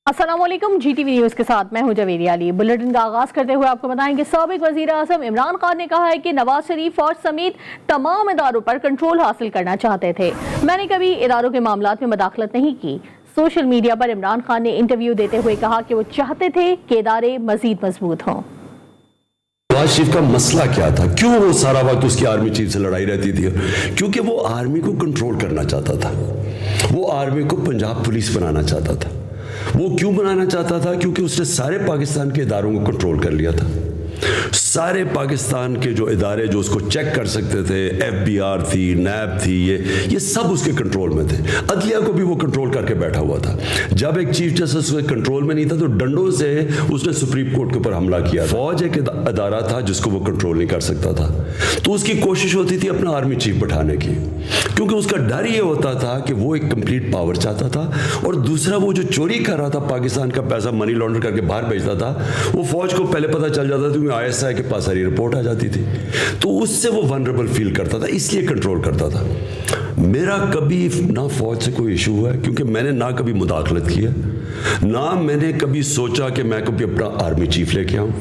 अस्सलाम वालेकुम, GTV news के साथ मैं हूं जवेरी अली। बुलेटिन का आगाज करते हुए आपको बताएं कि साबिक वज़ीर आज़म इमरान खान ने कहा है कि नवाज शरीफ फौज समेत तमाम इदारों पर कंट्रोल हासिल करना चाहते थे। मैंने कभी इदारों के मामलात में मदाखलत नहीं की। सोशल मीडिया पर इमरान खान ने इंटरव्यू देते हुए कहा कि वो चाहते थे कि इदारे मजीद मजबूत हों। नवाज शरीफ का मसला क्या था, क्यों वो सारा वक्त उसकी आर्मी चीफ से लड़ाई रहती थी? क्योंकि वो आर्मी को कंट्रोल करना चाहता था। वो आर्मी को पंजाब पुलिस बनाना चाहता था। वो क्यों बनाना चाहता था? क्योंकि उसने सारे पाकिस्तान के इदारों को कंट्रोल कर लिया था। सारे पाकिस्तान के जो इदारे जो उसको चेक कर सकते थे, FBR थी, नैब थी, ये सब उसके कंट्रोल में थे। अदलिया को भी वो कंट्रोल करके बैठा हुआ था। जब एक चीफ जस्टिस उसके कंट्रोल में नहीं था तो डंडों से उसने सुप्रीम कोर्ट के ऊपर हमला किया। फौज एक अदारा था जिसको वो कंट्रोल नहीं कर सकता था, तो उसकी कोशिश होती थी अपना आर्मी चीफ बैठाने की, क्योंकि उसका डर ये होता था कि वो एक कंप्लीट पावर चाहता था। और दूसरा, वो जो चोरी कर रहा था पाकिस्तान का पैसा, मनी लॉन्डर करके बाहर भेजता था, वो फौज को पहले पता चल जाता था, क्योंकि ISI के पास सारी रिपोर्ट आ जाती थी। तो उससे वो वनरेबल फील करता था, इसलिए कंट्रोल करता था। मेरा कभी ना फौज से कोई इशू हुआ है, क्योंकि मैंने ना कभी मुदाखलत की है, ना मैंने कभी सोचा कि मैं कभी अपना आर्मी चीफ लेके आऊं।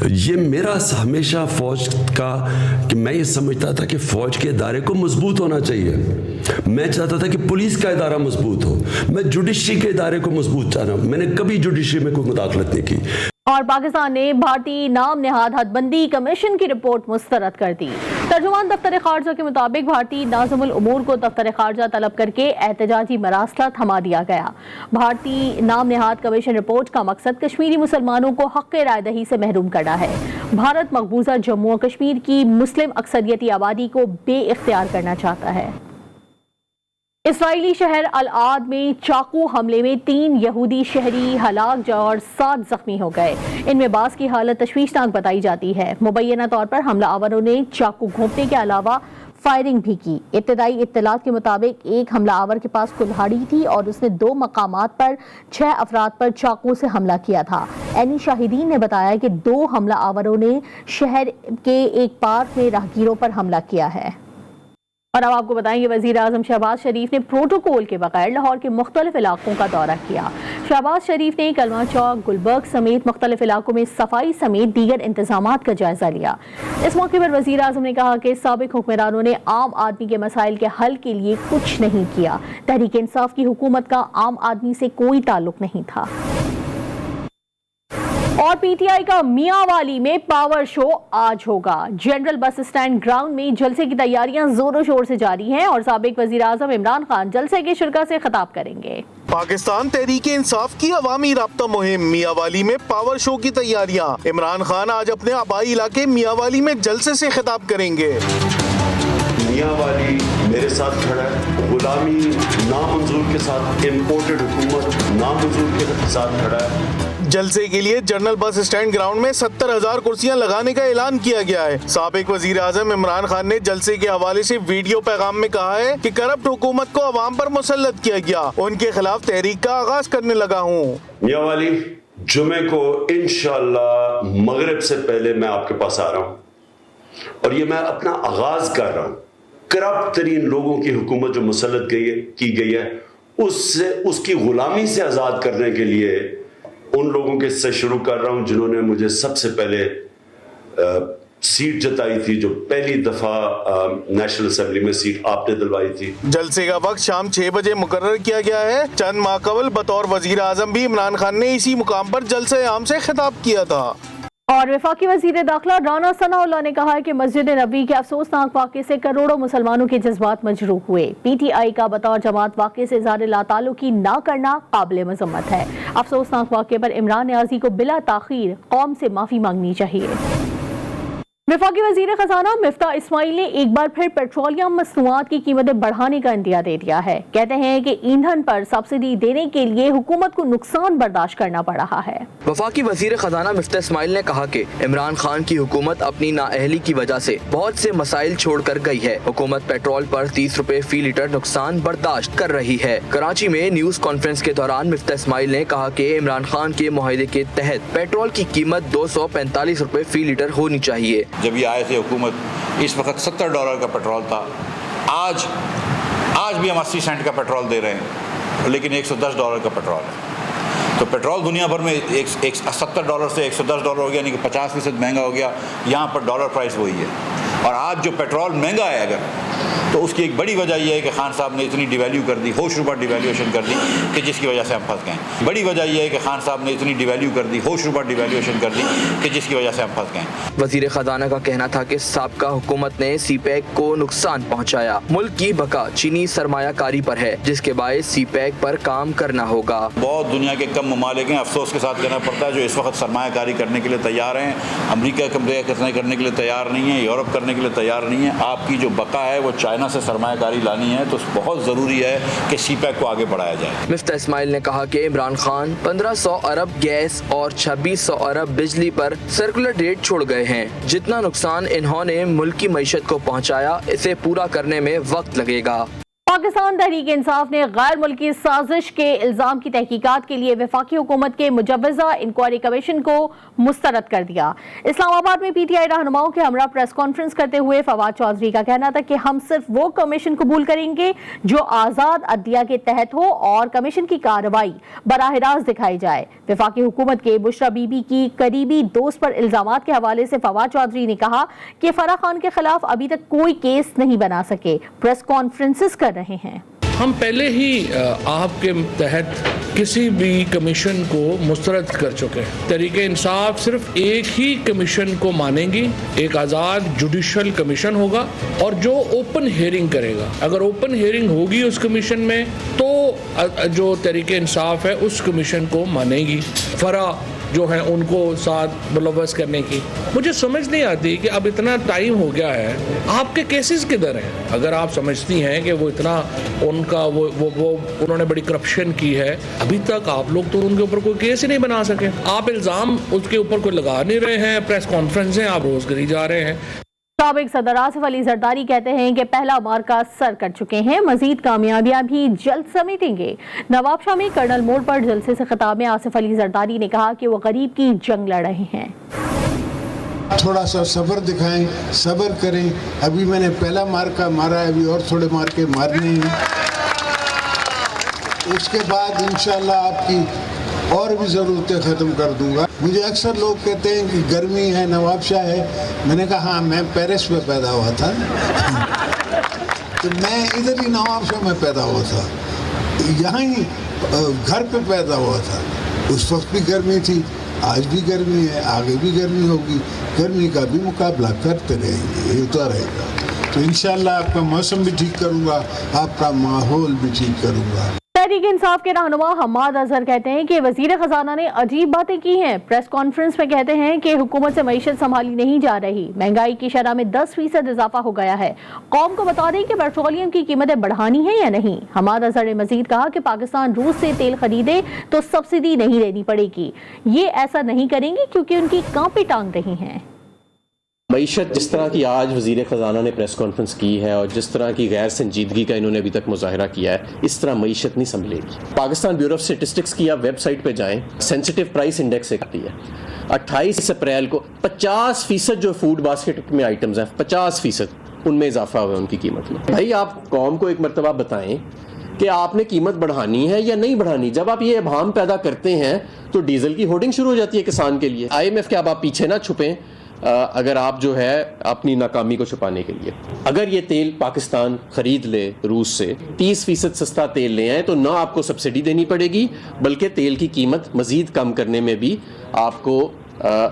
ये मेरा हमेशा फौज का कि मैं ये समझता था कि फौज के इदारे को मजबूत होना चाहिए। मैं चाहता था कि पुलिस का इदारा मजबूत हो। मैं जुडिशरी के इदारे को मजबूत चाहता। मैंने कभी जुडिशरी में कोई मुदाखलत नहीं की। और पाकिस्तान ने भारतीय नाम नेहाद हदबंदी कमीशन की रिपोर्ट मुस्तरद कर दी। तर्जुमान दफ्तर खारजा के मुताबिक भारतीय नाज़िमुल उमूर को दफ्तर खारजा तलब करके एहतजाजी मरासला थमा दिया गया। भारतीय नाम नेहाद कमीशन रिपोर्ट का मकसद कश्मीरी मुसलमानों को हक़ राय दही से महरूम करना है। भारत मकबूजा जम्मू और कश्मीर की मुस्लिम अक्सरियती आबादी को बेइख्तियार करना चाहता है। इसराइली शहर अल-आद में चाकू हमले में 3 यहूदी शहरी हलाक और 7 जख्मी हो गए। इनमें बास की हालत तशवीशनाक बताई जाती है। मुबैना तौर पर हमला आवरों ने चाकू घोंपने के अलावा फायरिंग भी की। इब्तदाई इत्तलात के मुताबिक एक हमला आवर के पास कुल्हाड़ी थी और उसने 2 मकामात पर 6 अफराद पर चाकू से हमला किया था। ऐनी शाहिदीन ने बताया कि 2 हमला आवरों ने शहर के एक पार्क में राहगीरों पर हमला किया है। और अब आपको बताएंगे, वज़ीर आज़म शहबाज शरीफ ने प्रोटोकॉल के बगैर लाहौर के मुख्तलिफ इलाकों का दौरा किया। शहबाज शरीफ ने कलमा चौक, गुलबर्ग समेत मुख्तलिफ इलाकों में सफाई समेत दीगर इंतजामात का जायजा लिया। इस मौके पर वज़ीर आज़म ने कहा कि साबिक हुक्मरानों ने आम आदमी के मसाइल के हल के लिए कुछ नहीं किया। तहरीक इंसाफ की हुकूमत का आम आदमी से कोई ताल्लुक नहीं था। और PTI का मियांवाली में पावर शो आज होगा। जनरल बस स्टैंड ग्राउंड में जलसे की तैयारियां जोरों शोर से जारी हैं और साबिक वजीर आजम इमरान खान जलसे के शुरा से खिताब करेंगे। पाकिस्तान तहरीक इंसाफ की अवामी राब्ता मुहिम मियांवाली में पावर शो की तैयारियां। इमरान खान आज अपने आबाई इलाके मियांवाली में जलसे से खिताब करेंगे। मियांवाली मेरे साथ खड़ा है, गुलामी नामंजूर के साथ, इम्पोर्टेड हुकूमत नामंजूर के साथ खड़ा है। जलसे के लिए जनरल बस स्टैंड ग्राउंड में 70,000 कुर्सियां लगाने का ऐलान किया गया है। साबिक वजीर आजम इमरान खान ने जलसे के हवाले से वीडियो पैगाम में कहा है कि करप्ट हुकूमत को अवाम पर मुसल्लत किया गया, उनके खिलाफ तहरीक का आगाज करने लगा हूँ। मियांवाली जुमे को इंशाअल्लाह मगरिब से पहले मैं आपके पास आ रहा हूँ और ये मैं अपना आगाज कर रहा हूँ। करप्ट तरीन लोगों की हुकूमत जो मुसल्लत की गई है उससे, उसकी गुलामी से आज़ाद करने के लिए उन लोगों के से शुरू कर रहा हूं जिन्होंने मुझे सबसे पहले सीट जताई थी, जो पहली दफा नेशनल असेंबली में सीट आपने दिलवाई थी। जलसे का वक्त शाम 6 बजे मुकर्रर किया गया है। चंद माह कबल बतौर वजीर आजम भी इमरान खान ने इसी मुकाम पर जलसे आम से खिताब किया था। और वफाकी वजीर दाखिला राना सनाउल्लाह ने कहा है कि मस्जिद नबी के अफसोसनाक वाक़े से करोड़ों मुसलमानों के जज्बात मजरूह हुए। PTI का बतौर जमात वाक़े से इज़हार लाताल्लुकी ना करना काबिल मज़म्मत है। अफसोसनाक वाक़े पर इमरान न्याज़ी को बिला ताख़ीर कौम से माफ़ी मांगनी चाहिए। वफाकी वजीर खजाना मिफ्ता इस्माइल ने एक बार फिर पेट्रोलियम मसनूआत की कीमतें बढ़ाने का इंदिया दे दिया है। कहते हैं कि ईंधन पर सब्सिडी देने के लिए हुकूमत को नुकसान बर्दाश्त करना पड़ रहा है। वफाकी वजीर खजाना मिफ्ता इस्माइल ने कहा कि इमरान खान की हुकूमत अपनी नाअहली की वजह से बहुत से मसाइल छोड़ कर गई है। हुकूमत पेट्रोल पर 30 रुपए फी लीटर नुकसान बर्दाश्त कर रही है। कराची में न्यूज कॉन्फ्रेंस के दौरान मिफ्ता इस्माइल ने कहा कि इमरान खान के मुआहदे के तहत पेट्रोल की कीमत 245 रुपए फी लीटर होनी चाहिए। जब ये आए थे हुकूमत, इस वक्त $70 का पेट्रोल था। आज भी हम 80 सेंट का पेट्रोल दे रहे हैं, लेकिन $110 का पेट्रोल है। तो पेट्रोल दुनिया भर में $70 से $110 हो गया, यानी कि 50% महंगा हो गया। यहाँ पर डॉलर प्राइस वही है। और आज जो पेट्रोल महंगा है अगर, तो उसकी एक बड़ी वजह यह है कि खान साहब ने इतनी डिवैल्यू कर दी, होश रुपा डिवैल्यूएशन कर दी कि जिसकी वजह से हम फंस गए। बड़ी वजह यह है कि खान साहब ने इतनी डिवैल्यू कर दी, होश रुपा डिवैल्यूएशन कर दी कि जिसकी वजह से हम फंस गए। वजीर खजाना का कहना था कि साबका हुकूमत ने सीपैक को नुकसान पहुंचाया। मुल्क की बका चीनी सरमायाकारी पर है, जिसके बायस सीपैक पर काम करना होगा। बहुत दुनिया के कम ममालिक हैं, अफसोस के साथ कहना पड़ता है, जो इस वक्त सरमायाकारी करने के लिए तैयार हैं। अमेरिका करने के लिए तैयार नहीं है, यूरोप करने के लिए तैयार नहीं है। आपकी जो बका है वो चाइना से सरमायाकारी लानी है, तो बहुत ज़रूरी है कि सीपैक को आगे बढ़ाया जाए। मिफ्ता इस्माइल ने कहा कि इमरान खान 1500 अरब गैस और 2600 अरब बिजली पर सर्कुलर रेट छोड़ गए हैं। जितना नुकसान इन्होंने मुल्क की मईशत को पहुंचाया, इसे पूरा करने में वक्त लगेगा। पाकिस्तान तहरीक इंसाफ ने गैर मुल्की साजिश के इल्जाम की तहकीकात के लिए वफाकी हुकूमत के मुजव्वज़ा इंक्वायरी कमीशन को मुस्तरद कर दिया। इस्लामाबाद में पीटीआई रहनुमाओं के हमरा प्रेस कॉन्फ्रेंस करते हुए फवाद चौधरी का कहना था कि हम सिर्फ वो कमीशन कबूल करेंगे जो आज़ाद अदलिया के तहत हो और कमीशन की कार्रवाई बराह रास्त दिखाई जाए। वफाकी हुकूमत के बुशरा बीबी की करीबी दोस्त पर इल्जामात के हवाले से फवाद चौधरी ने कहा कि फराह खान के खिलाफ अभी तक कोई केस नहीं बना सके, प्रेस कॉन्फ्रेंसेस कर रहे हैं। हम पहले ही आपके तहत किसी भी कमीशन को मुस्तरद कर चुके हैं। तहरीक इंसाफ सिर्फ एक ही कमीशन को मानेंगी, एक आज़ाद जुडिशल कमीशन होगा और जो ओपन हियरिंग करेगा। अगर ओपन हियरिंग होगी उस कमीशन में तो जो तहरीक इंसाफ है उस कमीशन को मानेगी। फरा जो है उनको साथ मुलव्वस करने की मुझे समझ नहीं आती कि अब इतना टाइम हो गया है, आपके केसेस किधर हैं? अगर आप समझती हैं कि वो इतना उनका वो उन्होंने बड़ी करप्शन की है, अभी तक आप लोग तो उनके ऊपर कोई केस ही नहीं बना सके। आप इल्ज़ाम उसके ऊपर कोई लगा नहीं रहे हैं, प्रेस कॉन्फ्रेंस हैं, आप रोज़ करी जा रहे हैं। साबिक सदर आसिफ अली जरदारी कहते हैं कि पहला मार्का सर कर चुके हैं, मजीद कामयाबियां भी जल्द समेटेंगे। नवाब शाह में कर्नल मोड़ पर जलसे से खिताब में आसिफ अली जरदारी ने कहा कि वो गरीब की जंग लड़ रहे हैं। थोड़ा सा सब्र दिखाएं, सब्र करें। अभी मैंने पहला मार्का मारा है, अभी और थोड़े मार्के मारने हैं। उसके बाद इंशाल्लाह आपकी और भी ज़रूरतें ख़त्म कर दूंगा। मुझे अक्सर लोग कहते हैं कि गर्मी है, नवाब शाह है। मैंने कहा हाँ, मैं पेरिस में पैदा हुआ था तो मैं इधर ही नवाब शाह में पैदा हुआ था, यहाँ ही घर पे पैदा हुआ था। उस वक्त भी गर्मी थी, आज भी गर्मी है, आगे भी गर्मी होगी। गर्मी का भी मुकाबला करते रहेंगे, ये होता रहेगा। तो इंशाल्लाह आपका मौसम भी ठीक करूँगा, आपका माहौल भी ठीक करूँगा। तहरीक इंसाफ के रहनुमा हम्माद अजहर कहते हैं कि वजीर खजाना ने अजीब बातें की हैं। प्रेस कॉन्फ्रेंस में कहते हैं कि हुकूमत से मईशत संभाली नहीं जा रही, महंगाई की शरह में 10% इजाफा हो गया है। कौम को बता दें कि पेट्रोलियम की कीमतें बढ़ानी है या नहीं। हम्माद अजहर ने मजीद कहा कि पाकिस्तान रूस से तेल खरीदे तो सब्सिडी नहीं देनी पड़ेगी। ये ऐसा नहीं करेंगे क्योंकि उनकी कांपे टांग रही हैं। मईशत जिस तरह की आज वज़ीर ख़जाना ने प्रेस कॉन्फ्रेंस की है और जिस तरह की गैर संजीदगी का इन्होंने अभी तक मुजाहरा किया है, इस तरह मईशत नहीं संभलेगी। पाकिस्तान ब्यूरो ऑफ स्टैटिस्टिक्स की आप वेबसाइट पे जाएं, सेंसिटिव प्राइस इंडेक्स एक आती है। 28 अप्रैल को 50% जो फूड बास्केट में आइटम्स हैं, 50% उनमें इजाफा हुआ है उनकी कीमत में। भाई आप कौम को एक मरतबा बताएं कि आपने कीमत बढ़ानी है या नहीं बढ़ानी। जब आप ये इबहाम पैदा करते हैं तो डीजल की होर्डिंग शुरू हो जाती है किसान के लिए। IMF के अब आप पीछे ना छुपें अगर आप जो है अपनी नाकामी को छुपाने के लिए। अगर ये तेल पाकिस्तान खरीद ले रूस से, 30% सस्ता तेल ले आए तो ना आपको सब्सिडी देनी पड़ेगी, बल्कि तेल की कीमत मजीद कम करने में भी आपको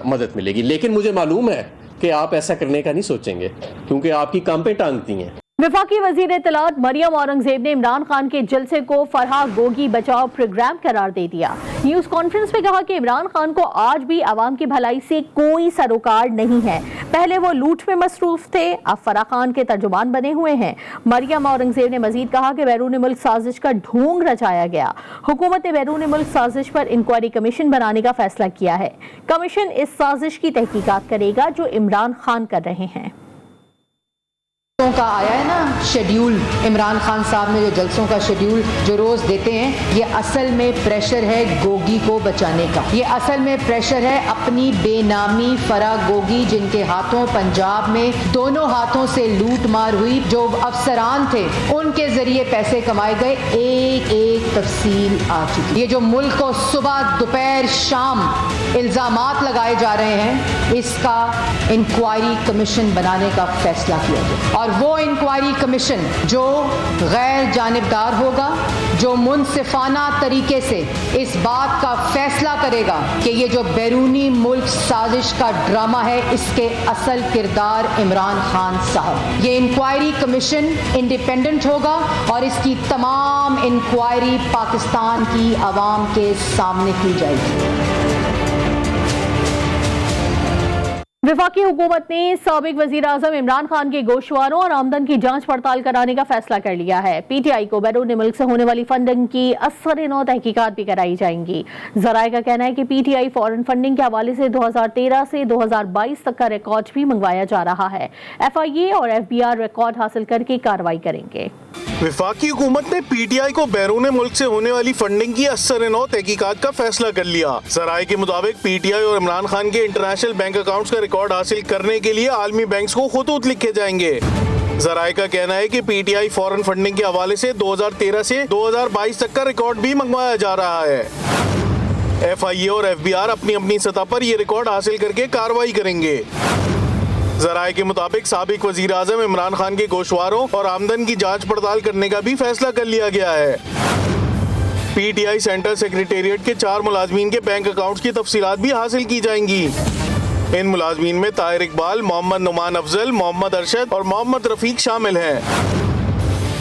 मदद मिलेगी। लेकिन मुझे मालूम है कि आप ऐसा करने का नहीं सोचेंगे क्योंकि आपकी कांपें टांगती हैं। वफाकी वजीर इत्तलात मरियम औरंगजेब ने इमरान खान के जलसे को फरहा गोगी बचाओ प्रोग्राम करार दे दिया। न्यूज कॉन्फ्रेंस में कहा कि इमरान खान को आज भी आवाम की भलाई से कोई सरोकार नहीं है। पहले वो लूट में मसरूफ थे, अब फराह खान के तर्जुमान बने हुए हैं। मरियम औरंगजेब ने मजीद कहा कि बैरून मुल्क साजिश का ढोंग रचाया गया। हुकूमत ने बैरून मुल्क साजिश पर इंक्वायरी कमीशन बनाने का फैसला किया है। कमीशन इस साजिश की तहकीकात करेगा जो इमरान खान कर रहे हैं। کا آیا ہے نا شیڈیول، عمران خان صاحب نے جو جلسوں کا شیڈیول جو روز دیتے ہیں، یہ اصل میں پریشر ہے گوگی کو بچانے کا، یہ اصل میں پریشر ہے اپنی بے نامی فرا گوگی جن کے ہاتھوں پنجاب میں دونوں ہاتھوں سے لوٹ مار ہوئی، جو افسران تھے ان کے ذریعے پیسے کمائے گئے، ایک ایک تفصیل آ چکی۔ یہ جو ملک کو صبح دوپہر شام الزامات لگائے جا رہے ہیں، اس کا انکوائری کمیشن بنانے کا فیصلہ کیا گیا، اور وہ انکوائری کمیشن جو غیر جانبدار ہوگا، جو منصفانہ طریقے سے اس بات کا فیصلہ کرے گا کہ یہ جو بیرونی ملک سازش کا ڈرامہ ہے اس کے اصل کردار عمران خان صاحب۔ یہ انکوائری کمیشن انڈیپینڈنٹ ہوگا اور اس کی تمام انکوائری پاکستان کی عوام کے سامنے کی جائے گی۔ وفاقی حکومت نے سابق وزیر اعظم عمران خان کے گوشواروں اور آمدن کی جانچ پڑتال کرانے کا فیصلہ کر لیا ہے۔ پی ٹی آئی کو بیرون ملک سے ہونے والی فنڈنگ کی اثر نو تحقیقات بھی کرائی جائیں گی۔ ذرائع کا کہنا ہے کہ P T I foreign funding کے حوالے سے 2013 سے 2022 تک کا ریکارڈ بھی منگوایا جا رہا ہے۔ ایف آئی اے اور ایف بی آر ریکارڈ حاصل کر کے کارروائی کریں گے۔ وفاقی حکومت نے پی ٹی آئی کو بیرون ملک سے ہونے والی فنڈنگ کی اثر نو تحقیقات کا فیصلہ کر لیا۔ ذرائع کے مطابق پی ٹی آئی اور عمران خان کے انٹرنیشنل بینک اکاؤنٹس کا ریکارڈ حاصل کرنے کے لیے عالمی بینکس کو خطوط لکھے جائیں گے۔ ذرائع کا کہنا ہے کہ P T I foreign funding کے حوالے سے 2013 سے 2022 تک کا ریکارڈ بھی منگوایا جا رہا ہے۔ ایف آئی اے اور ایف بی آر اپنی اپنی سطح پر یہ ریکارڈ حاصل کر کے کارروائی کریں گے۔ ذرائع کے مطابق سابق وزیر اعظم عمران خان کے گوشواروں اور آمدن کی جانچ پڑتال کرنے کا بھی فیصلہ کر لیا گیا ہے۔ P T I central secretariat کے 4 ملازمین کے بینک اکاؤنٹس کی تفصیلات بھی حاصل کی جائیں گی۔ ان ملازمین میں طاہر اقبال، محمد نعمان افضل، محمد ارشد اور محمد رفیق شامل ہیں۔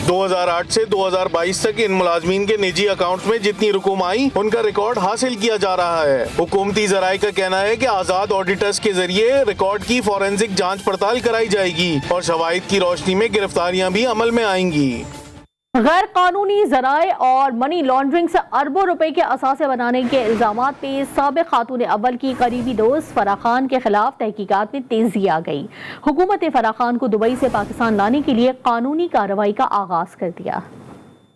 2008 سے 2022 تک ان ملازمین کے نجی اکاؤنٹس میں جتنی رقوم آئی ان کا ریکارڈ حاصل کیا جا رہا ہے۔ حکومتی ذرائع کا کہنا ہے کہ آزاد آڈیٹرز کے ذریعے ریکارڈ کی فورینسک جانچ پڑتال کرائی جائے گی اور شواہد کی روشنی میں گرفتاریاں بھی عمل میں آئیں گی۔ غیر قانونی ذرائع اور منی لانڈرنگ سے اربوں روپے کے اثاثے بنانے کے الزامات پہ سابق خاتون اول کی قریبی دوست فرح خان کے خلاف تحقیقات میں تیزی آ گئی۔ حکومت نے فرح خان کو دبئی سے پاکستان لانے کے لیے قانونی کارروائی کا آغاز کر دیا۔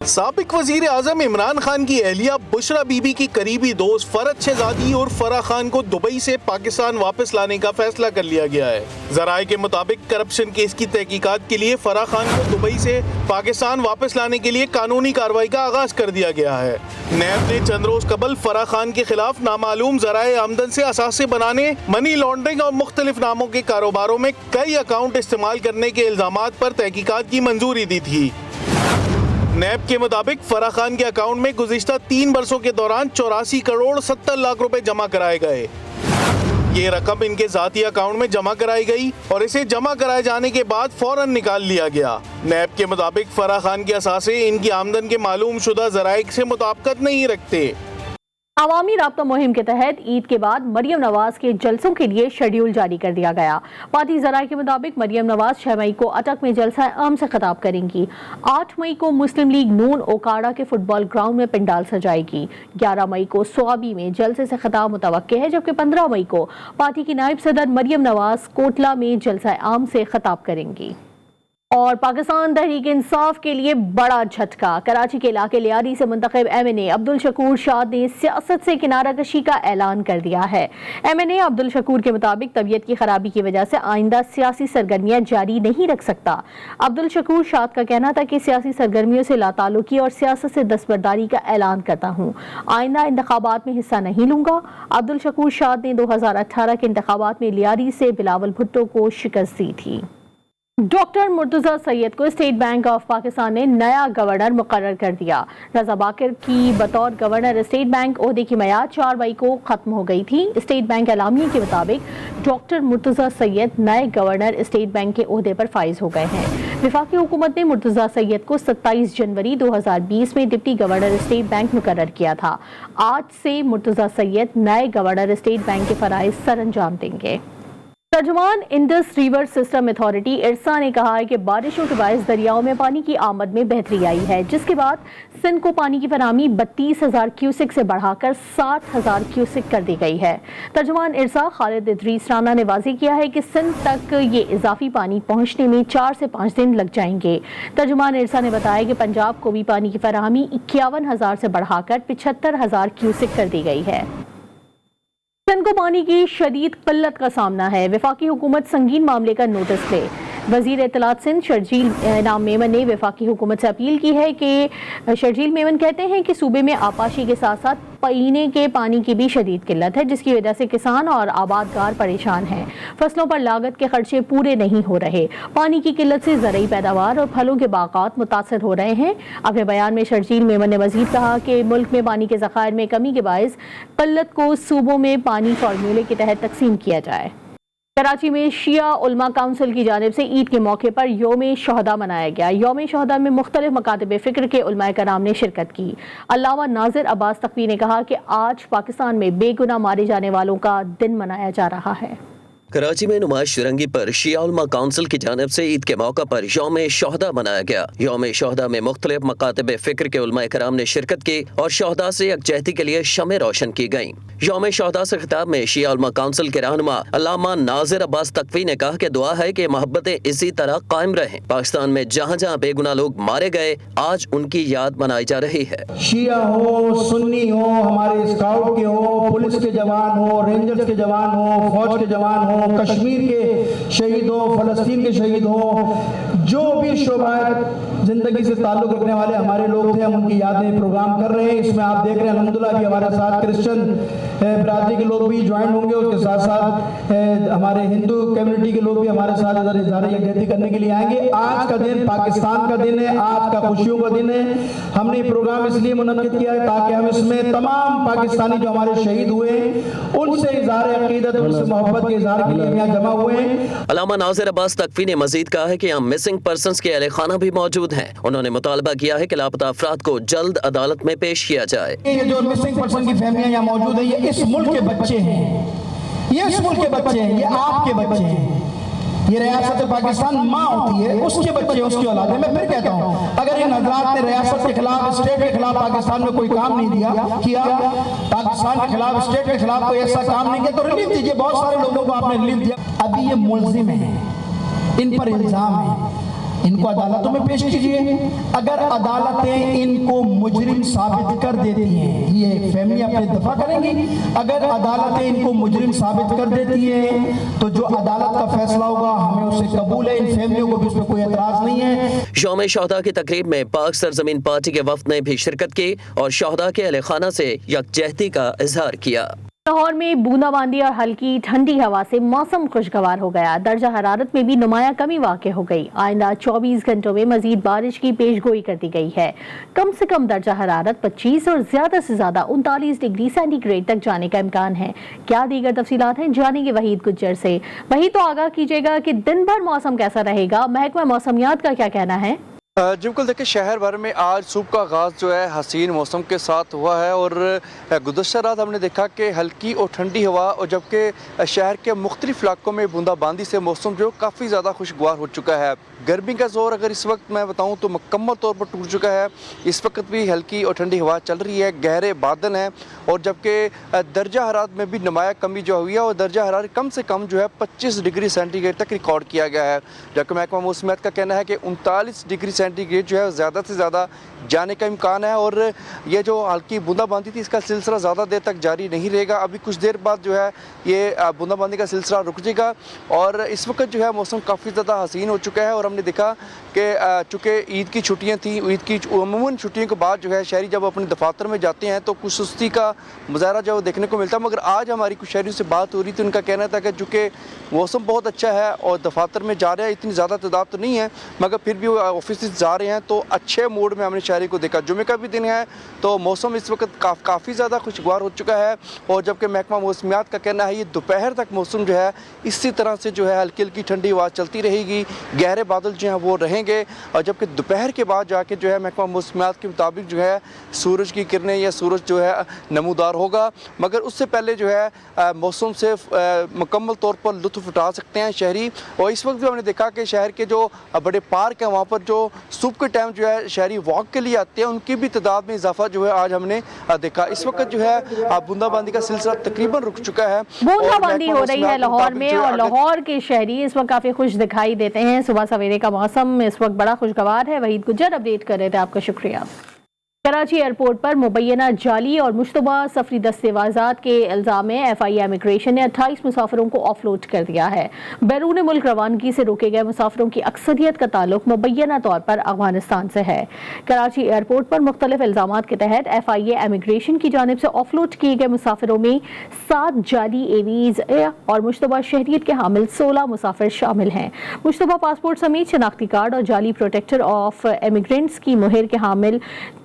سابق وزیر اعظم عمران خان کی اہلیہ بشرا بی بی کی قریبی دوست فرحت شہزادی اور فرح خان کو دبئی سے پاکستان واپس لانے کا فیصلہ کر لیا گیا ہے۔ ذرائع کے مطابق کرپشن کیس کی تحقیقات کے لیے فرح خان کو دبئی سے پاکستان واپس لانے کے لیے قانونی کارروائی کا آغاز کر دیا گیا ہے۔ نیب نے چند روز قبل فرح خان کے خلاف نامعلوم ذرائع آمدن سے اثاثے بنانے، منی لانڈرنگ اور مختلف ناموں کے کاروباروں میں کئی اکاؤنٹ استعمال کرنے کے الزامات پر تحقیقات کی منظوری دی تھی۔ نیب کے مطابق فرح خان کے اکاؤنٹ میں گزشتہ 3 برسوں کے دوران 84 کروڑ 70 لاکھ روپے جمع کرائے گئے۔ یہ رقم ان کے ذاتی اکاؤنٹ میں جمع کرائی گئی اور اسے جمع کرائے جانے کے بعد فوراً نکال لیا گیا۔ نیب کے مطابق فرح خان کے اثاثے ان کی آمدن کے معلوم شدہ ذرائع سے مطابقت نہیں رکھتے۔ عوامی رابطہ مہم کے تحت عید کے بعد مریم نواز کے جلسوں کے لیے شیڈیول جاری کر دیا گیا۔ پارٹی ذرائع کے مطابق مریم نواز 6 مئی کو اٹک میں جلسہ عام سے خطاب کریں گی۔ 8 مئی کو مسلم لیگ نون اوکاڑا کے فٹ بال گراؤنڈ میں پنڈال سجائے گی۔ 11 مئی کو سوابی میں جلسے سے خطاب متوقع ہے، جبکہ 15 مئی کو پارٹی کی نائب صدر مریم نواز کوٹلہ میں جلسہ عام سے خطاب کریں گی۔ اور پاکستان تحریک انصاف کے لیے بڑا جھٹکا۔ کراچی کے علاقے لیاری سے منتخب ایم این اے عبدالشکور شاد نے سیاست سے کنارہ کشی کا اعلان کر دیا ہے۔ ایم این اے عبدالشکور کے مطابق طبیعت کی خرابی کی وجہ سے آئندہ سیاسی سرگرمیاں جاری نہیں رکھ سکتا۔ عبدالشکور شاد کا کہنا تھا کہ سیاسی سرگرمیوں سے لا تعلقی اور سیاست سے دستبرداری کا اعلان کرتا ہوں، آئندہ انتخابات میں حصہ نہیں لوں گا۔ عبدالشکور شاد نے 2018 کے انتخابات میں لیاری سے بلاول بھٹو کو شکست دی تھی۔ ڈاکٹر مرتضی سید کو اسٹیٹ بینک آف پاکستان نے نیا گورنر مقرر کر دیا۔ رضا باقر کی بطور گورنر اسٹیٹ بینک عہدے کی میعاد 4 مئی کو ختم ہو گئی تھی۔ اسٹیٹ بینک اعلامیے کے مطابق ڈاکٹر مرتضی سید نئے گورنر اسٹیٹ بینک کے عہدے پر فائز ہو گئے ہیں۔ وفاقی حکومت نے مرتضی سید کو 27 جنوری 2020 میں ڈپٹی گورنر اسٹیٹ بینک مقرر کیا تھا۔ آج سے مرتضی سید نئے گورنر اسٹیٹ بینک کے فرائض سر انجام دیں گے۔ तर्जुमान इंडस रिवर सिस्टम अथॉरिटी इरसा ने कहा है कि बारिशों के बायस दरियाओं में पानी की आमद में बेहतरी आई है, जिसके बाद सिंध को पानी की फराहमी 32,000 क्यूसिक से बढ़ाकर 60,000 क्यूसिक कर दी गई है। तर्जुमान इरसा खालिद इदरीस राना ने वाज़ेह किया है कि सिंध तक ये इजाफी पानी पहुँचने में 4 से 5 दिन लग जाएंगे। तर्जुमान इरसा ने बताया कि पंजाब को भी पानी की फराहमी 51,000 से बढ़ाकर 75,000 क्यूसिक कर दी गई है। सिंध को पानी की शदीद किल्लत का सामना है, वफाकी हुकूमत संगीन मामले का नोटिस ले। वज़ीर इत्तलात सिंध शर्जील इनाम मेमन ने वफाकी हुकूमत से अपील की है कि शर्जील मेमन कहते हैं कि सूबे में आपाशी के साथ साथ पीने के पानी की भी शदीद किल्लत है, जिसकी वजह से किसान और आबादगार परेशान हैं। फसलों पर लागत के खर्चे पूरे नहीं हो रहे। पानी की किल्लत से ज़रई पैदावार और फलों के बागात मुतासर हो रहे हैं। अपने बयान में शर्जील मेमन ने मज़ीद कहा कि मुल्क में पानी के ज़खायर में कमी के बायस किल्लत को सूबों में पानी फार्मूले के तहत तकसीम किया जाए। कराची में शिया उलमा काउंसिल की जानिब से ईद के मौके पर यौम शहदा मनाया गया। यौम शहदा में मुख्तलिफ मकातब फ़िक्र के उलमा कराम ने शिरकत की। अल्लामा नाजिर अब्बास तकवी ने कहा कि आज पाकिस्तान में बेगुनाह मारे जाने वालों का दिन मनाया जा रहा है। कराची में नुमाइश फिरंगी पर शिया उलमा काउंसिल की जानिब से ईद के मौका पर यौम शहदा मनाया गया। यौम शहदा में मुख्तलिफ मकातब फ़िक्र के उलमा कराम ने शिरकत की और शहदा से यकजहती के लिए शमें रोशन की गईं। यौम शहदा से खिताब में शिया उलमा काउंसिल के रहनुमा अल्लामा नाजिर अब्बास तकवी ने कहा कि दुआ है कि मोहब्बतें इसी तरह कायम रहें। पाकिस्तान में जहाँ जहाँ बेगुनाह लोग मारे गए, आज उनकी याद मनाई जा रही है। शिया हो, सुन्नी हो, हमारे स्काउट के हो, पुलिस के जवान हो, रेंजर्स के जवान हो, फौज के जवान हो, कश्मीर के शहीद हो, फलस्तीन के शहीद हो, जो भी शोभा जिंदगी से ताल्लुक रखने वाले हमारे लोग थे, हम उनकी यादें प्रोग्राम कर रहे हैं। इसमें आप देख रहे हैं अल्हम्दुलिल्लाह भी हमारे साथ क्रिश्चियन बिरादरी के लोग भी ज्वाइन होंगे, उसके साथ साथ हमारे हिंदू कम्युनिटी के लोग भी हमारे साथ इज़हार यकजहती करने के लिए आएंगे। आज का दिन पाकिस्तान का दिन है, आज का खुशियों का दिन है। हमने प्रोग्राम इसलिए मुनक्किद किया है ताकि हम इसमें तमाम पाकिस्तानी जो हमारे शहीद हुए उनसे इज़हार अक़ीदत, उनसे मोहब्बत के इज़हार के लिए यहाँ जमा हुए हैं। अल्लामा नाज़िर अब्बास तकवी ने मजीद कहा है कि यहाँ मिसिंग पर्सन्स के अहले खाना भी मौजूद हैं। उन्होंने मुतालबा किया है कि लापता अफराद को जल्द अदालत में पेश किया जाए। ये जो मिसिंग पर्सन की फैमिलियां यहाँ मौजूद है, ये इस मुल्क के बच्चे हैं, ये इस मुल्क के बच्चे हैं, ये आपके बच्चे हैं। ये रियासत पाकिस्तान माँ होती है, उसके बच्चे, उसकी औलाद है। मैं फिर कहता हूँ, अगर इन हजरात ने रियासत के खिलाफ, स्टेट के खिलाफ पाकिस्तान में कोई काम नहीं किया, पाकिस्तान के खिलाफ, स्टेट के खिलाफ कोई ऐसा काम नहीं किया तो रिलीफ दीजिए। बहुत सारे लोगों को आपने रिलीफ दिया। अभी ये मुल्जिम है, इन पर इल्जाम है, इनको अदालतों में पेश कीजिए। अगर अदालतें इनको मुजरिम साबित कर देती हैं, ये फैमिली अपने दफा करेंगी। अगर अदालतें इनको मुजरिम साबित कर देती हैं तो जो अदालत का फैसला होगा हमें उसे कबूल है। इन फैमिलियों को भी उसमें कोई एतराज नहीं है। यौम शहदा की तकरीब में पाक सरजमीन पार्टी के वफ्द ने भी शिरकत की और शहदा के अहले खाना से यकजहती का इजहार किया। लाहौर में बूंदाबांदी और हल्की ठंडी हवा से मौसम खुशगवार हो गया। दर्जा हरारत में भी नुमाया कमी वाक़ हो गई। आइंदा 24 घंटों में मजीद बारिश की पेशगोई कर दी गई है। कम से कम दर्जा हरारत 25 और ज्यादा से ज्यादा 39 डिग्री सेंटीग्रेड तक जाने का इम्कान है। क्या दीगर तफसीलात हैं, जानेंगे वहीद गुज्जर से। वही तो आगाह कीजिएगा कि दिन भर मौसम कैसा रहेगा, महकमा मौसमियात का क्या कहना है। जी बिल्कुल, देखिए शहर भर में आज सुबह का आगाज़ जो है हसीन मौसम के साथ हुआ है और गुज़श्ता रात हमने देखा कि हल्की और ठंडी हवा और जबकि शहर के मुख्तलिफ इलाकों में बूंदाबांदी से मौसम जो काफ़ी ज़्यादा खुशगवार हो चुका है। गर्मी का जोर अगर इस वक्त मैं बताऊं तो मुकम्मल तौर पर टूट चुका है। इस वक्त भी हल्की और ठंडी हवा चल रही है, गहरे बादल हैं और जबकि दर्जा हरारत में भी नुमाया कमी जो हुई है और दर्जा हरारत कम से कम जो है 25 डिग्री सेंटीग्रेड तक रिकॉर्ड किया गया है। जबकि महकमा मौसमियात का कहना है कि 39 डिग्री सेंटीग्रेड जो है ज़्यादा से ज़्यादा जाने का इम्कान है और ये जो हल्की बूंदाबांदी थी इसका सिलसिला ज़्यादा देर तक जारी नहीं रहेगा। अभी कुछ देर बाद जो है ये बूंदाबांदी का सिलसिला रुक जाएगा और इस वक्त जो है मौसम काफ़ी ज़्यादा हसीन हो चुका है। और हमने देखा कि चूँकि ईद की छुट्टियाँ थी, ईद की अमूमन छुट्टियों के बाद जो है शहरी जब अपने दफातर में जाते हैं तो कुछ सुस्ती का मुजाहरा जो देखने को मिलता है। मगर आज हमारी कुछ शहरियों से बात हो रही थी, उनका कहना था कि चूँकि मौसम बहुत अच्छा है और दफातर में जा रहे हैं, इतनी ज़्यादा तादाद तो नहीं है मगर फिर भी वो ऑफिस जा रहे हैं तो अच्छे मूड में हमने शहरी को देखा। जुमे का भी दिन है तो मौसम इस वक्त काफ़ी ज़्यादा खुशगवार हो चुका है, और जबकि महकमा मौसमियात का कहना है ये दोपहर तक मौसम जो है इसी तरह से जो है हल्की हल्की ठंडी हवा चलती रहेगी, गहरे बादल जो हैं वो रहेंगे, और जबकि दोपहर के बाद जाके जो है महकमा मौसमियात के मुताबिक जो है सूरज की किरणें या सूरज जो है नमूदार होगा। मगर उससे पहले जो है मौसम से मुकम्मल तौर पर लुत्फ़ उठा सकते हैं शहरी। और इस वक्त भी हमने देखा कि शहर के जो बड़े पार्क हैं वहाँ पर जो सुबह के टाइम जो है शहरी वॉक के लिए आते हैं उनकी भी तादाद में इजाफा जो है आज हमने देखा। इस वक्त जो है बूंदाबांदी का सिलसिला तकरीबन रुक चुका है। बूंदाबांदी हो रही है लाहौर में, और लाहौर के शहरी इस वक्त काफी खुश दिखाई देते हैं। सुबह सवेरे का मौसम इस वक्त बड़ा खुशगवार है। वहीद गुज्जर अपडेट कर रहे थे, आपका शुक्रिया। कराची एयरपोर्ट पर मुबैना जाली और मुश्तबा सफरी दस्तेवाजात के इल्जाम में FIA इमिग्रेशन ने 28 मुसाफिरों को ऑफलोड कर दिया है। बैरून मुल्क रवानगी से रोके गए मुसाफिरों की अक्सरियत का ताल्लुक मुबैना तौर पर अफगानिस्तान से है। कराची एयरपोर्ट पर मुख्तलिफ इल्जाम के तहत FIA इमिग्रेशन की जानिब से ऑफलोड किए गए मुसाफिरों में 7 जाली एवीज और मुश्तबा शहरियत के हामिल 16 मुसाफिर शामिल हैं। मुश्तबा पासपोर्ट समेत शनाख्ती कार्ड और जाली प्रोटेक्टर ऑफ इमिग्रेंट्स की मुहर के हामिल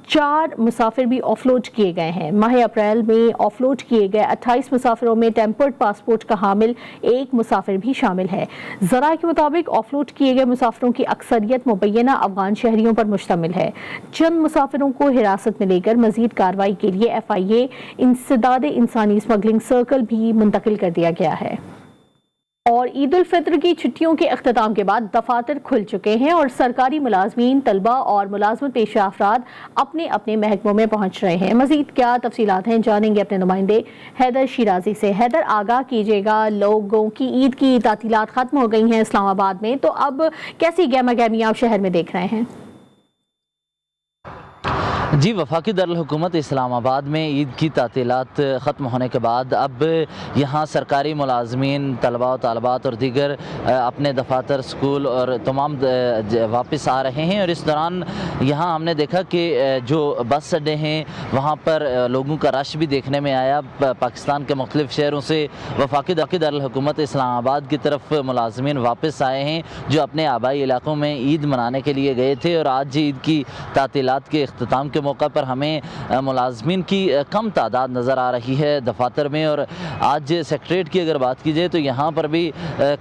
4 मुसाफिर भी ऑफलोड किए गए हैं। माह अप्रैल में ऑफलोड किए गए 28 मुसाफिरों में टेम्पर्ड पासपोर्ट का हामिल 1 मुसाफिर भी शामिल है। ज़राए के मुताबिक ऑफलोड किए गए मुसाफिरों की अक्सरियत मुबैना अफगान शहरियों पर मुश्तमिल है। चंद मुसाफिरों को हिरासत में लेकर मजीद कार्रवाई के लिए FIA इंसदाद इंसानी स्मगलिंग सर्कल भी मुंतकिल कर दिया गया है। और ईद उल फित्र की छुट्टियों के अख्ताम के बाद दफातर खुल चुके हैं और सरकारी मुलाजमीन, तलबा और मुलाजमत पेशा अफराद अपने अपने महकमों में पहुंच रहे हैं। मजीद क्या तफसीलात हैं जानेंगे अपने नुमाइंदे हैदर शिराजी से। हैदर, आगाह कीजिएगा, लोगों की ईद की तातीलात खत्म हो गई हैं इस्लामाबाद में, तो अब कैसी गहमा गहमी आप शहर में देख रहे हैं? जी, वफाकी दारुल हुकूमत इस्लामाबाद में ईद की तातीलात ख़त्म होने के बाद अब यहाँ सरकारी मुलाजमीन, तलबा और तालबात और दीगर अपने दफातर, स्कूल और तमाम वापस आ रहे हैं। और इस दौरान यहाँ हमने देखा कि जो बस अड्डे हैं वहाँ पर लोगों का रश भी देखने में आया। पाकिस्तान के मुख्तलिफ़ शहरों से वफाकी दारुल हुकूमत इस्लामाबाद की तरफ मुलाजमीन वापस आए हैं जो अपने आबाई इलाकों में ईद मनाने के लिए गए थे। और आज ईद की तातीलात के इख्तिताम के मौका पर हमें मुलाजमीन की कम तादाद नज़र आ रही है दफातर में। और आज सेक्रेटरीट की अगर बात की जाए तो यहाँ पर भी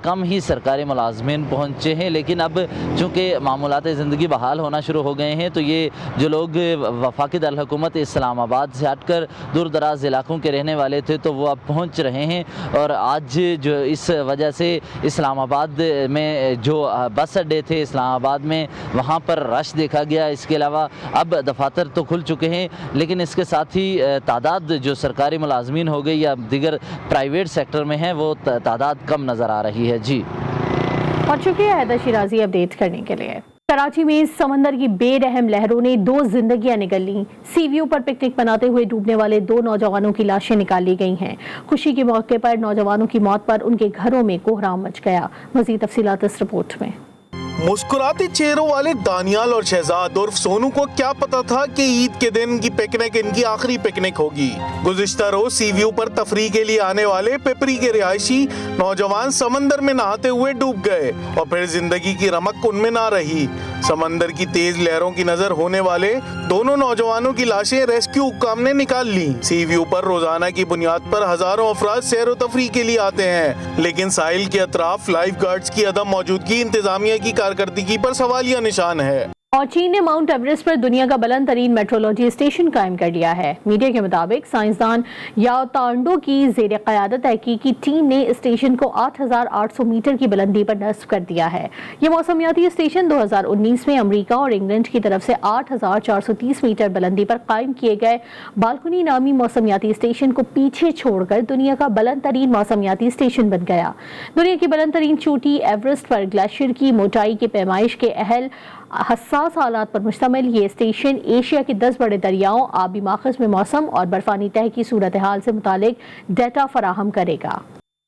कम ही सरकारी मुलाजमीन पहुँचे हैं। लेकिन अब चूँकि मामूलात ज़िंदगी बहाल होना शुरू हो गए हैं तो ये जो लोग वफाकी दारुल हुकूमत इस्लामाबाद से हटकर दूर दराज इलाकों के रहने वाले थे तो वो अब पहुँच रहे हैं। और आज जो इस वजह से इस्लामाबाद में जो बस अड्डे थे इस्लामाबाद में वहाँ पर रश देखा गया। इसके अलावा अब दफातर तो खुल चुके हैं, लेकिन इसके साथ ही तादाद जो सरकारी मुलाजमीन हो गई या दिगर प्राइवेट सेक्टर में है वो तादाद कम नज़र आ रही है। जी, और शुक्रिया हैदर शिराजी अपडेट करने के लिए। कराची में समंदर की बेरहम लहरों ने 2 जिंदगियां निकल ली। सी व्यू पर पिकनिक मनाते हुए डूबने वाले 2 नौजवानों की लाशें निकाल ली गई हैं। खुशी के मौके पर नौजवानों की मौत पर उनके घरों में कोहराम मच गया। मज़ीद तफसीलात इस रिपोर्ट में। मुस्कुराते चेहरों वाले दानियाल और शहजाद उर्फ सोनू को क्या पता था कि ईद के दिन की पिकनिक इनकी आखिरी पिकनिक होगी। गुज़िश्ता रोज सी व्यू पर तफरीह के लिए आने वाले पिपरी के रिहायशी नौजवान समंदर में नहाते हुए डूब गए और फिर जिंदगी की रमक उनमें ना रही। समंदर की तेज लहरों की नजर होने वाले दोनों नौजवानों की लाशें रेस्क्यू हुक्काम ने निकाल ली। सी व्यू पर रोजाना की बुनियाद पर हजारों अफराद सैर व तफरीह के लिए आते हैं, लेकिन साहिल के अतराफ लाइफ गार्ड्स की अदम मौजूदगी इंतजामिया की कारकर्दगी पर सवालिया निशान है। और चीन ने माउंट एवरेस्ट पर दुनिया का बुलंद तरीन मेट्रोलॉजी स्टेशन कायम कर लिया है। मीडिया के मुताबिक साइंसदान याओ तांडो की जेर क़यादत तहकीकी टीम ने स्टेशन को 8,800 मीटर की बुलंदी पर नस्ब कर दिया है। ये मौसमियाती स्टेशन 2019 में अमरीका और इंग्लैंड की तरफ से 8,430 मीटर बुलंदी पर कायम किए गए बालकुनी नामी मौसमियाती स्टेशन को पीछे छोड़कर दुनिया का बुलंद तरीन मौसमियाती स्टेशन बन गया। दुनिया की बुलंद तरीन चोटी एवरेस्ट पर ग्लेशियर की मोटाई के पैमाइश के अहल हसास हालात पर मुश्तमिल ये स्टेशन एशिया के 10 बड़े दरियाओं, आबी माखज़ में मौसम और बर्फानी तह की सूरत हाल से मुतालिक डेटा फराहम करेगा।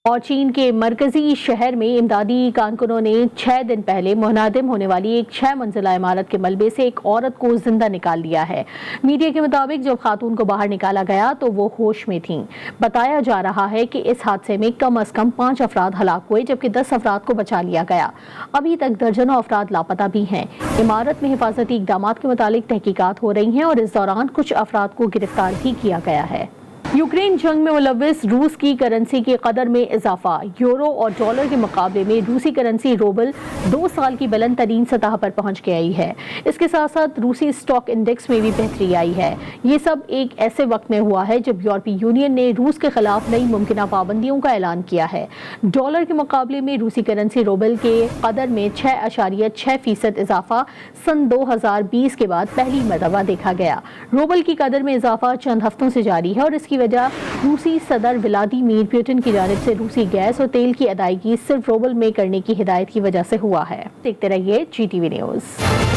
और चीन के मरकजी शहर में इमदादी कारकुनों ने 6 दिन पहले मुनहदम होने वाली एक 6 मंजिला इमारत के मलबे से एक औरत को जिंदा निकाल लिया है। मीडिया के मुताबिक जब खातून को बाहर निकाला गया तो वो होश में थीं। बताया जा रहा है कि इस हादसे में कम अज कम 5 अफराद हलाक हुए जबकि 10 अफराद को बचा लिया गया। अभी तक दर्जनों अफराद लापता भी हैं। इमारत में हिफाजती इक़दामात के मुतालिक तहकीकात हो रही हैं और इस दौरान कुछ अफराद को गिरफ्तार भी किया गया है। यूक्रेन जंग में मुलव्विस रूस की करेंसी की कदर में इजाफा। यूरो और डॉलर के मुकाबले में रूसी करेंसी रूबल 2 साल की बुलंद तरीन सतह पर पहुंच गई है। इसके साथ साथ रूसी स्टॉक इंडेक्स में भी बेहतरी आई है। ये सब एक ऐसे वक्त में हुआ है जब यूरोपीय यूनियन ने रूस के खिलाफ नई मुमकिन पाबंदियों का ऐलान किया है। डॉलर के मुकाबले में रूसी करेंसी रूबल के कदर में 6.6% इजाफा सन 2020 के बाद पहली मरतबा देखा गया। रूबल की कदर में इजाफा चंद हफ्तों से जारी है और इसकी वजह रूसी सदर व्लादिमीर पुतिन की जानिब से रूसी गैस और तेल की अदायगी सिर्फ रूबल में करने की हिदायत की वजह से हुआ है। देखते रहिए GTV न्यूज़।